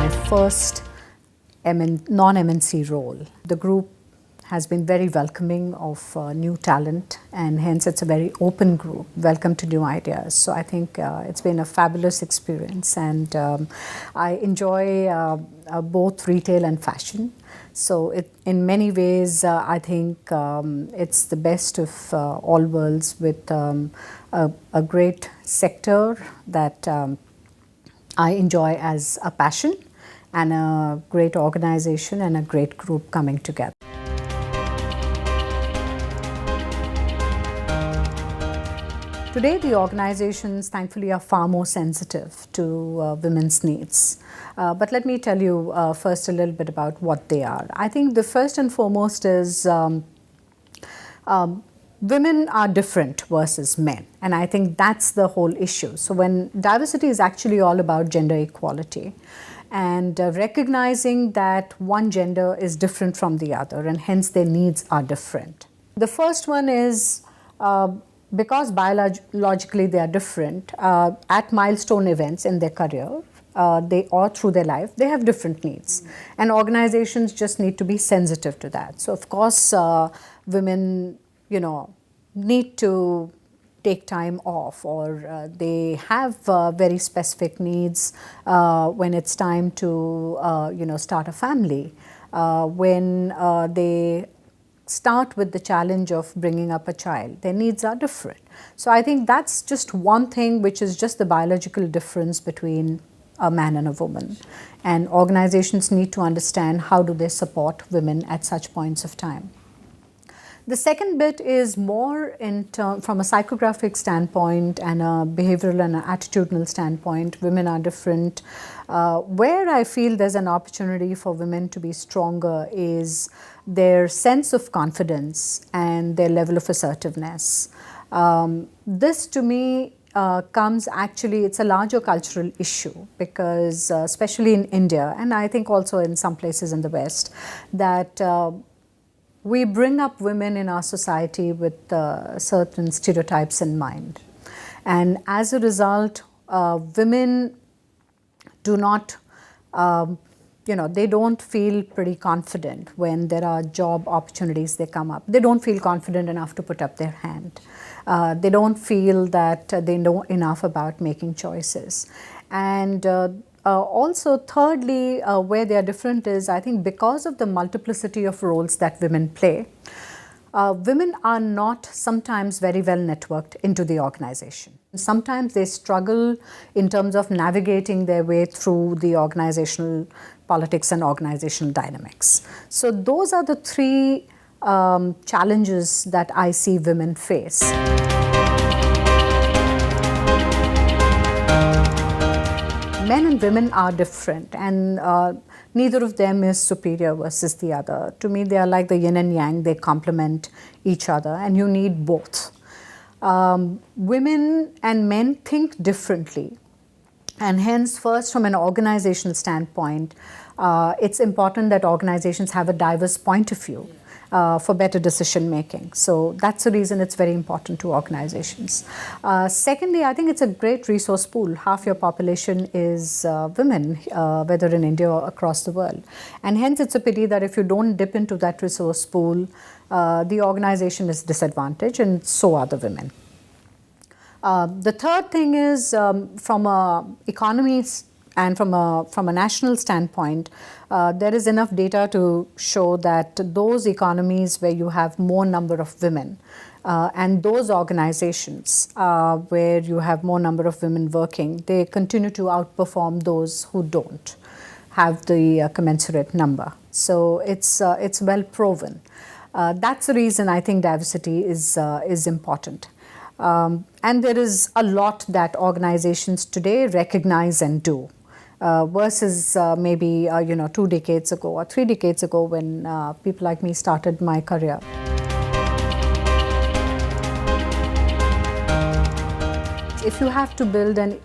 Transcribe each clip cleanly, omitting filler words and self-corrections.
my first non-MNC role. The group has been very welcoming of new talent, and hence it's a very open group, welcome to new ideas. So I think it's been a fabulous experience, and I enjoy both retail and fashion. So in many ways, I think it's the best of all worlds, with a great sector that I enjoy as a passion, and a great organization and a great group coming together. Today, the organizations, thankfully, are far more sensitive to women's needs. But let me tell you first a little bit about what they are. I think the first and foremost is women are different versus men, and I think that's the whole issue. So when diversity is actually all about gender equality, and recognizing that one gender is different from the other, and hence their needs are different. The first one is because biologically they are different, at milestone events in their career, or through their life, they have different needs, and organizations just need to be sensitive to that. So of course, women, need to take time off, or they have very specific needs when it's time to start a family, when they start with the challenge of bringing up a child. Their needs are different. So I think that's just one thing, which is just the biological difference between a man and a woman, and organizations need to understand how do they support women at such points of time. The second bit is more from a psychographic standpoint and a behavioral and an attitudinal standpoint. Women are different. Where I feel there's an opportunity for women to be stronger is their sense of confidence and their level of assertiveness. This to me comes actually, it's a larger cultural issue, because especially in India, and I think also in some places in the West, that we bring up women in our society with certain stereotypes in mind. And as a result, women do not, they don't feel pretty confident when there are job opportunities that come up. They don't feel confident enough to put up their hand. They don't feel that they know enough about making choices. And also, thirdly, where they are different is, I think, because of the multiplicity of roles that women play, women are not sometimes very well networked into the organization. Sometimes they struggle in terms of navigating their way through the organizational politics and organizational dynamics. So those are the three challenges that I see women face. Men and women are different, and neither of them is superior versus the other. To me, they are like the yin and yang. They complement each other, and you need both. Women and men think differently, and hence, first, from an organizational standpoint, it's important that organizations have a diverse point of view for better decision making. So that's the reason it's very important to organizations. Secondly, I think it's a great resource pool. Half your population is women, whether in India or across the world. And hence it's a pity that if you don't dip into that resource pool, the organization is disadvantaged, and so are the women. The third thing is, from an economy and from a national standpoint, there is enough data to show that those economies where you have more number of women, and those organizations where you have more number of women working, they continue to outperform those who don't have the commensurate number. So it's well proven. That's the reason I think diversity is important. And there is a lot that organizations today recognize and do. Versus maybe 2 decades ago or 3 decades ago, when people like me started my career. If you have to build an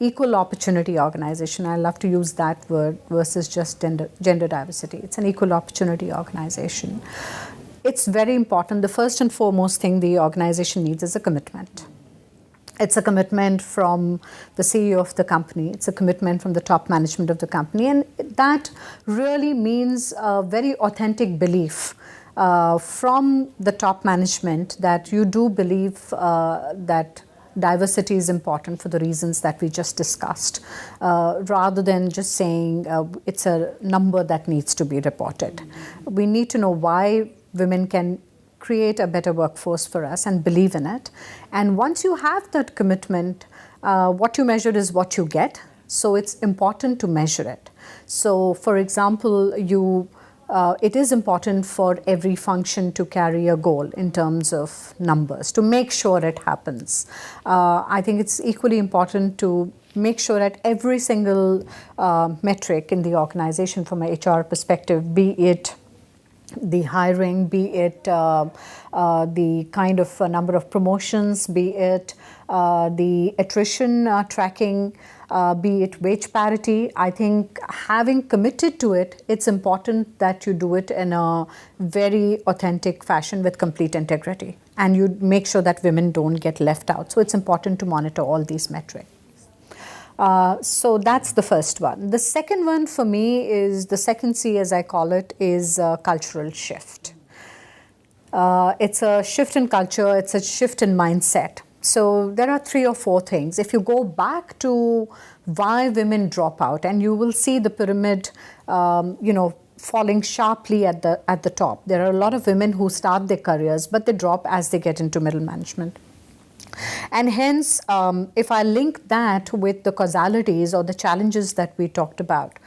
equal opportunity organization, I love to use that word versus just gender diversity. It's an equal opportunity organization. It's very important. The first and foremost thing the organization needs is a commitment. It's a commitment from the CEO of the company. It's a commitment from the top management of the company. And that really means a very authentic belief from the top management that you do believe that diversity is important for the reasons that we just discussed, rather than just saying it's a number that needs to be reported. We need to know why women can create a better workforce for us and believe in it. And once you have that commitment, what you measure is what you get. So it's important to measure it. So for example, it is important for every function to carry a goal in terms of numbers, to make sure it happens. I think it's equally important to make sure that every single metric in the organization from an HR perspective, be it the hiring, be it the kind of number of promotions, be it the attrition tracking, be it wage parity. I think having committed to it, it's important that you do it in a very authentic fashion with complete integrity. And you make sure that women don't get left out. So it's important to monitor all these metrics. So that's the first one. The second one for me is, the second C as I call it, is a cultural shift. It's a shift in culture, it's a shift in mindset. So there are 3 or 4 things. If you go back to why women drop out, and you will see the pyramid, falling sharply at the top. There are a lot of women who start their careers, but they drop as they get into middle management. And hence, if I link that with the causalities or the challenges that we talked about.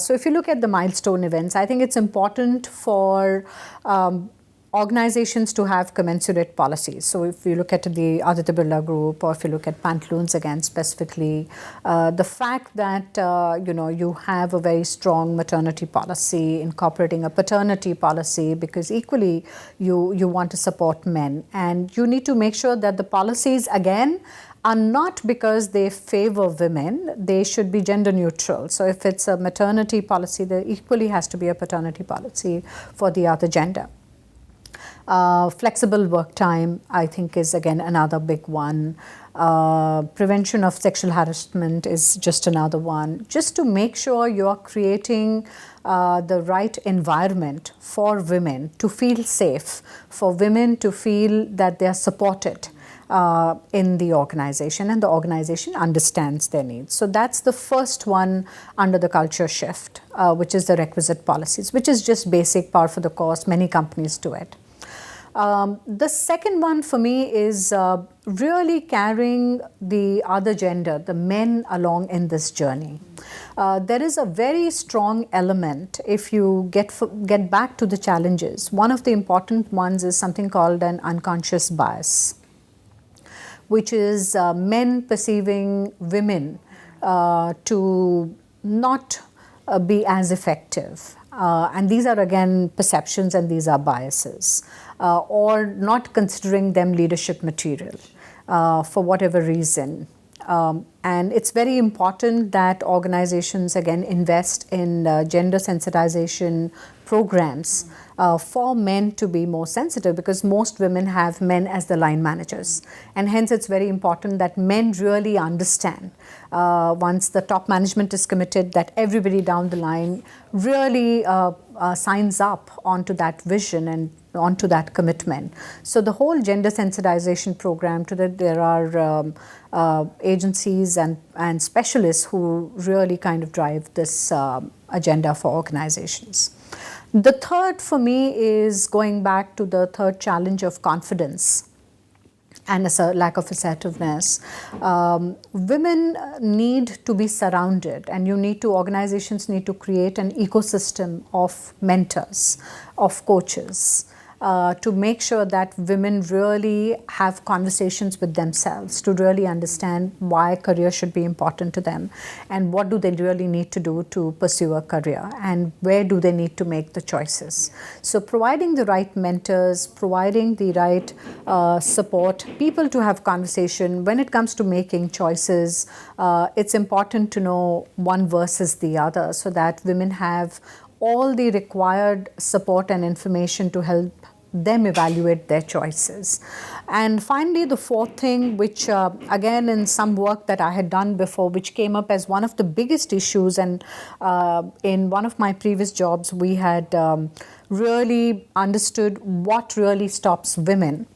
So if you look at the milestone events, I think it's important for organizations to have commensurate policies. So if you look at the Aditya Birla Group, or if you look at Pantaloons again specifically, the fact that you have a very strong maternity policy, incorporating a paternity policy, because equally you want to support men, and you need to make sure that the policies again are not because they favor women, they should be gender neutral. So if it's a maternity policy, there equally has to be a paternity policy for the other gender. Flexible work time, I think, is again another big one. Prevention of sexual harassment is just another one. Just to make sure you're creating the right environment for women to feel safe, for women to feel that they're supported in the organization, and the organization understands their needs. So that's the first one under the culture shift, which is the requisite policies, which is just basic par for the course. Many companies do it. The second one for me is really carrying the other gender, the men, along in this journey. There is a very strong element if you get back to the challenges. One of the important ones is something called an unconscious bias, which is men perceiving women to not be as effective. And these are again perceptions, and these are biases. Or not considering them leadership material for whatever reason. And it's very important that organizations again invest in gender sensitization programs for men to be more sensitive, because most women have men as the line managers. And hence it's very important that men really understand, once the top management is committed, that everybody down the line really signs up onto that vision and onto that commitment. So the whole gender sensitization program, to that there are agencies and specialists who really kind of drive this agenda for organizations. The third for me is going back to the third challenge of confidence and a lack of assertiveness. Women need to be surrounded, and organizations need to create an ecosystem of mentors, of coaches, to make sure that women really have conversations with themselves, to really understand why career should be important to them, and what do they really need to do to pursue a career, and where do they need to make the choices. So providing the right mentors, providing the right support, people to have conversation. When it comes to making choices, it's important to know one versus the other, so that women have all the required support and information to help them evaluate their choices. And finally, the fourth thing, which again in some work that I had done before, which came up as one of the biggest issues, and in one of my previous jobs, we had really understood what really stops women.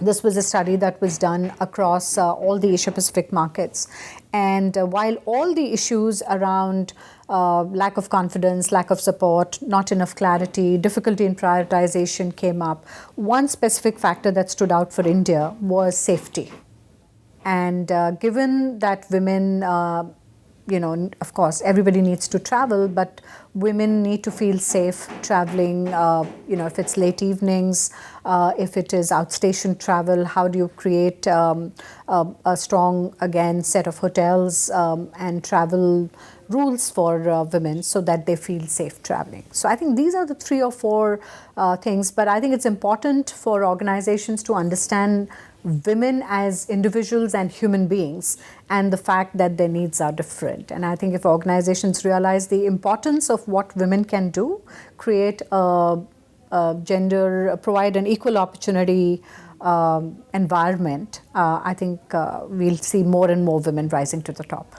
This was a study that was done across all the Asia-Pacific markets. And while all the issues around lack of confidence, lack of support, not enough clarity, difficulty in prioritization came up, one specific factor that stood out for India was safety. And given that women, of course, everybody needs to travel, but women need to feel safe traveling, if it's late evenings, if it is outstation travel, how do you create a strong, again, set of hotels and travel rules for women so that they feel safe traveling. So I think these are the 3 or 4 things, but I think it's important for organizations to understand women as individuals and human beings, and the fact that their needs are different. And I think if organizations realize the importance of what women can do, create provide an equal opportunity environment, I think we'll see more and more women rising to the top.